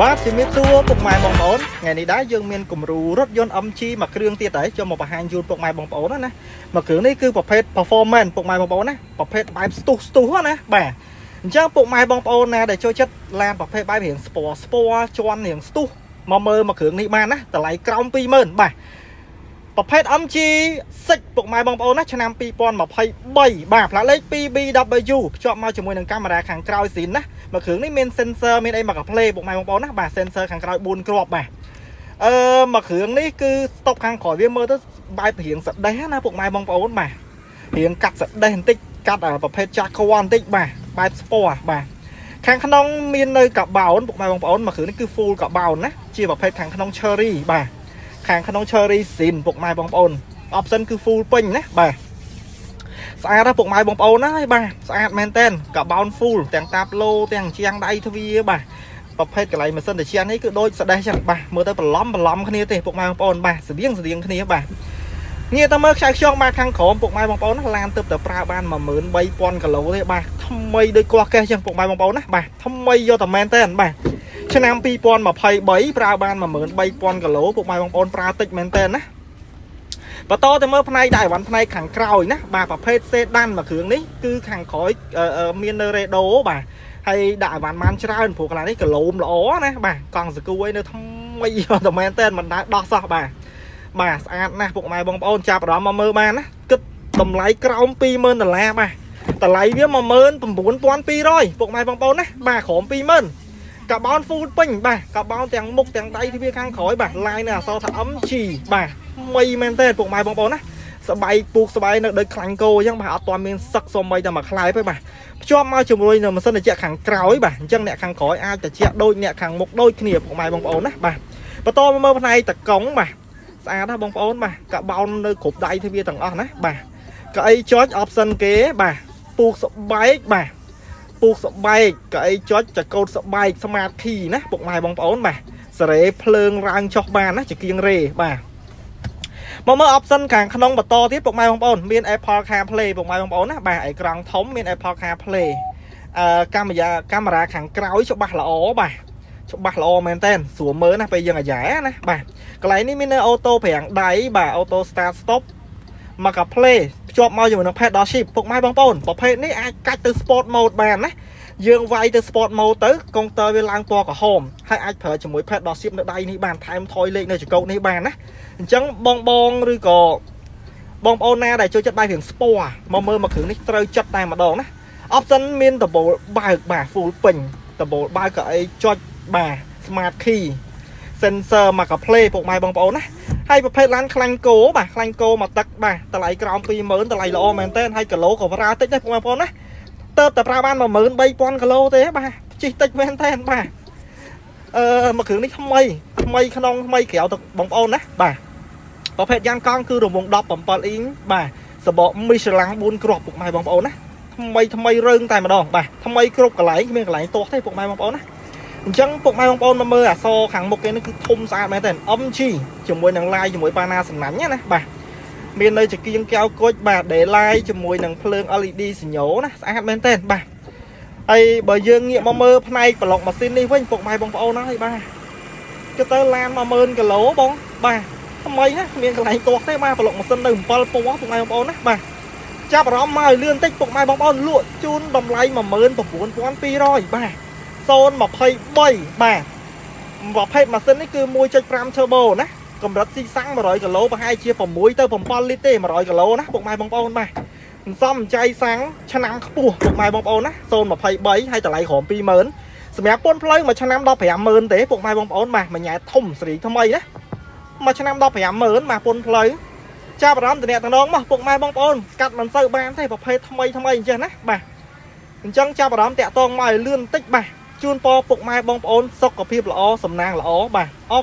បាទជំរាបសួរពុកម៉ែបងប្អូនថ្ងៃនេះដែរយើងមានគំរូរថយន្ត MG មួយគ្រឿងទៀតហើយចូលមកបង្ហាញជូនពុកម៉ែបងប្អូនណាមួយគ្រឿងនេះគឺប្រភេទ performance ពុកម៉ែបងប្អូនណាប្រភេទបែបស្ទុះណាបាទអញ្ចឹងពុកម៉ែបងប្អូនណាដែលចូលចិត្តឡានប្រភេទបែបរៀងស្ពណ៌ជន់រៀងស្ទុះមកមើលមួយគ្រឿងនេះបានណាតម្លៃក្រោម 20000 បាទប្រភេទ MG 6ពុកម៉ែបងប្អូនណាឆ្នាំ 2023 បាទផ្លាកលេខ 2BW ភ្ជាប់មកជាមួយនឹងកាមេរ៉ាខាងក្រោយស៊ីនណាមួយគ្រឿងនេះមាន sensor មានអីមកកាផ្លេពុកម៉ែបងប្អូនណាបាទ sensor ខាងក្រោយ4គ្រាប់បាទមួយគ្រឿងនេះគឺ stop ខាងក្រោយវាមើលទៅបែបរៀងសដេះណាពុកម៉ែបងប្អូនបាទរៀងកាត់សដេះបន្តិចកាត់ប្រភេទចាស់គួរបន្តិចបាទបែបស្ពណ៌បាទខាងក្នុងមាននៅកាបោនពុកម៉ែបងប្អូនមួយគ្រឿងនេះគឺ full កាបោនណាជាប្រភេទខាងក្នុង cherry បាទខាងក្នុង cherry sin ពុកម៉ែបងប្អូន option គឺ full ពេញណាបាទស្អាតណាពុកម៉ែបងប្អូនណាហើយបាទស្អាតមែនតើកាបោន full ទាំងតាបឡូទាំងជាងដៃទ្វាបាទប្រភេទកន្លែងម៉ាស៊ីនត្រជាក់នេះគឺដូចស្ដេះចឹងបាទមើលទៅបន្លំគ្នាទេពុកម៉ែបងប្អូនបាទស្តៀងគ្នាបាទងាកទៅមើលខ្សែខ្យងបាទខាងក្រោមពុកម៉ែបងប្អូនណាឡានទើបតែប្រើបាន 13000 គីឡូទេបាទថ្មីដូចកោះកេះចឹងពុកម៉ែបងប្អូនណាបាទថ្មីយកតែមែនតើបាទឆ្នាំ 2023 ប្រើបាន 13000 គីឡូពុកម៉ែបងប្អូនប្រើតិចមែនតើណាបន្តទៅមើលផ្នែកដែរវ៉ាន់ផ្នែកខាងក្រោយណាបាទប្រភេទសេដានមួយគ្រឿងនេះគឺខាងក្រោយមាននៅរេដូបាទហើយដាក់អីវ៉ាន់បានច្រើនព្រោះកន្លែងនេះកលូមល្អណាបាទកង់សកូឯនៅថ្មីតែមែនតើមិនដែរដោះសោះបាទស្អាតណាស់ពុកម៉ែបងប្អូនចាប់អារម្មណ៍មកមើលបានណាគិតតម្លៃក្រោម $20000 បាទតម្លៃវា 19200 ពុកម៉ែបងប្អូនណាបាទក្រោម 20000កាបោន full ពេញបាទកាបោនទាំងមុខទាំងដៃទ្វាខាងក្រោយបាទ line នៅអក្សរថា MG បាទថ្មីមែនតើពុកម៉ែបងប្អូនណាស្បែកពូកស្បែកនៅដូចខ្លាញ់គោអញ្ចឹងបាទអត់ទាន់មានសឹកសុំបីតែមួយខ្លែបទេបាទភ្ជាប់មកជាមួយនឹងម៉ាស៊ីនត្រជាក់ខាងក្រោយបាទអញ្ចឹងអ្នកខាងក្រោយអាចត្រជាក់ដូចអ្នកខាងមុខដូចគ្នាពុកម៉ែបងប្អូនណាបាទបន្តមកមើលផ្នែកតកង់បាទស្អាតណាស់បងប្អូនបាទកាបោននៅគ្រប់ដៃទ្វាទាំងអស់ណាបាទកៅអីចុច option គេបាទពូកស្បែកបាទពូកស្បែកកៅអីចុចចកោតស្បែក smart key ណាពុកម៉ែបងប្អូនបាទសេរីភ្លើងរាងចុះបានណាជាគៀងរេបាទមកមើល option ខាងក្នុងបន្តទៀតពុកម៉ែបងប្អូនមាន Apple CarPlay ពុកម៉ែបងប្អូនណាបាទអេក្រង់ធំមាន Apple CarPlay កាមេរ៉ាខាងក្រោយច្បាស់ល្អបាទច្បាស់ល្អមែនតើស្រួលមើលណាពេលយើងអាយ៉ែណាបាទកន្លែងនេះមាននៅអូតូប្រាំងដៃបាទអូតូ start stop មកកា play ភ្ជាប់មកជាមួយនឹង pedal shift ពុកម៉ែបងប្អូនប្រភេទនេះអាចកាច់ទៅ sport mode បានណាយើងវាយទៅ sport mode ទៅកុងទ័រវាឡើងពណ៌ក្រហមហើយអាចប្រើជាមួយ pedal shift នៅដៃនេះបានថែមថយលេខនៅចង្កូតនេះបានណាអញ្ចឹងបងឬក៏បងប្អូនណាដែលចូលចិត្តបាយរៀងស្ពណ៌មកមើលមកគ្រឿងនេះត្រូវចិត្តតែម្ដងណា option មានដបូលបើកបាទ full ពេញដបូលបើកក៏អីចុចបាទ smart key sensor មកកា play ពុកម៉ែបងប្អូនណាហើយប្រភេទឡានខ្លាញ់គោបាទខ្លាញ់គោមកទឹកបាទតម្លៃក្រោម 20000 តម្លៃល្អមែនតើហើយគីឡូក៏ប្រើតិចដែរពុកម៉ែបងប្អូនណាតើតែប្រើបាន 13000 គីឡូទេបាទជិះតិចមែនតើបាទមកគ្រឿងនេះថ្មីក្នុងថ្មីក្រៅទៅបងប្អូនណាបាទប្រភេទយ៉ាងកង់គឺរង្វង់ 17 អ៊ីងបាទសបក Michelin 4 គ្រាប់ពុកម៉ែបងប្អូនណាថ្មីរើងតែម្ដងបាទថ្មីគ្រប់កន្លែងគ្មានកន្លែងទាស់ទេពុកម៉ែបងប្អូនណាអញ្ចឹងពុកម៉ែបងប្អូនមកមើលអក្សរខាងមុខគេនេះគឺធំស្អាតមែនតើ MG ជាមួយនឹង line ជាមួយប៉ាណាសំណាញ់ណាបាទមាននៅចង្គៀងកែវគុជបាទ daylight ជាមួយនឹងភ្លើង LED សញ្ញោណាស្អាតមែនតើបាទហើយបើយើងងាកមកមើលផ្នែកប្លុកម៉ាស៊ីននេះវិញពុកម៉ែបងប្អូនហើយបាទគឺទៅឡាន 10000 គីឡូបងបាទថ្មីណាគ្មានកន្លែងទាស់ទេបាទប្លុកម៉ាស៊ីននៅ 7 ពណ៌ពុកម៉ែបងប្អូនណាបាទចាប់អារម្មណ៍មកឲ្យលឿនតិចពុកម៉ែបងប្អូនលក់ជូនតម្លៃ 19200 បាទ023បាទប្រភេទម៉ាស៊ីននេះគឺ 1.5 turbo ណាកម្រិតស៊ីសាំង 100 គីឡូប្រហែលជា 6 ទៅ 7 លីត្រទេ 100 គីឡូណាពុកម៉ែបងប្អូនបាទសំចៃសាំងឆ្នាំខ្ពស់ពុកម៉ែបងប្អូនណា023ហើយតម្លៃក្រោម 20000 សម្រាប់ពន្ធផ្លូវមួយឆ្នាំ 150,000 ទេពុកម៉ែបងប្អូនបាទមួយញ៉ែធំសេរីថ្មីណាមួយឆ្នាំ 150,000 បាទពន្ធផ្លូវចាប់អារម្មណ៍តំណមកពុកម៉ែបងប្អូនកាត់មិនសូវបានទេប្រភេទថ្មីអញ្ចឹងណាបាទអញ្ចឹងចាប់អារម្មណ៍តាក់ទងមកឲ្យលឿនបន្តិចបាទជូនពរពុកម៉ែបងប្អូនសុខភាពល្អសំណាងល្អបាទអរ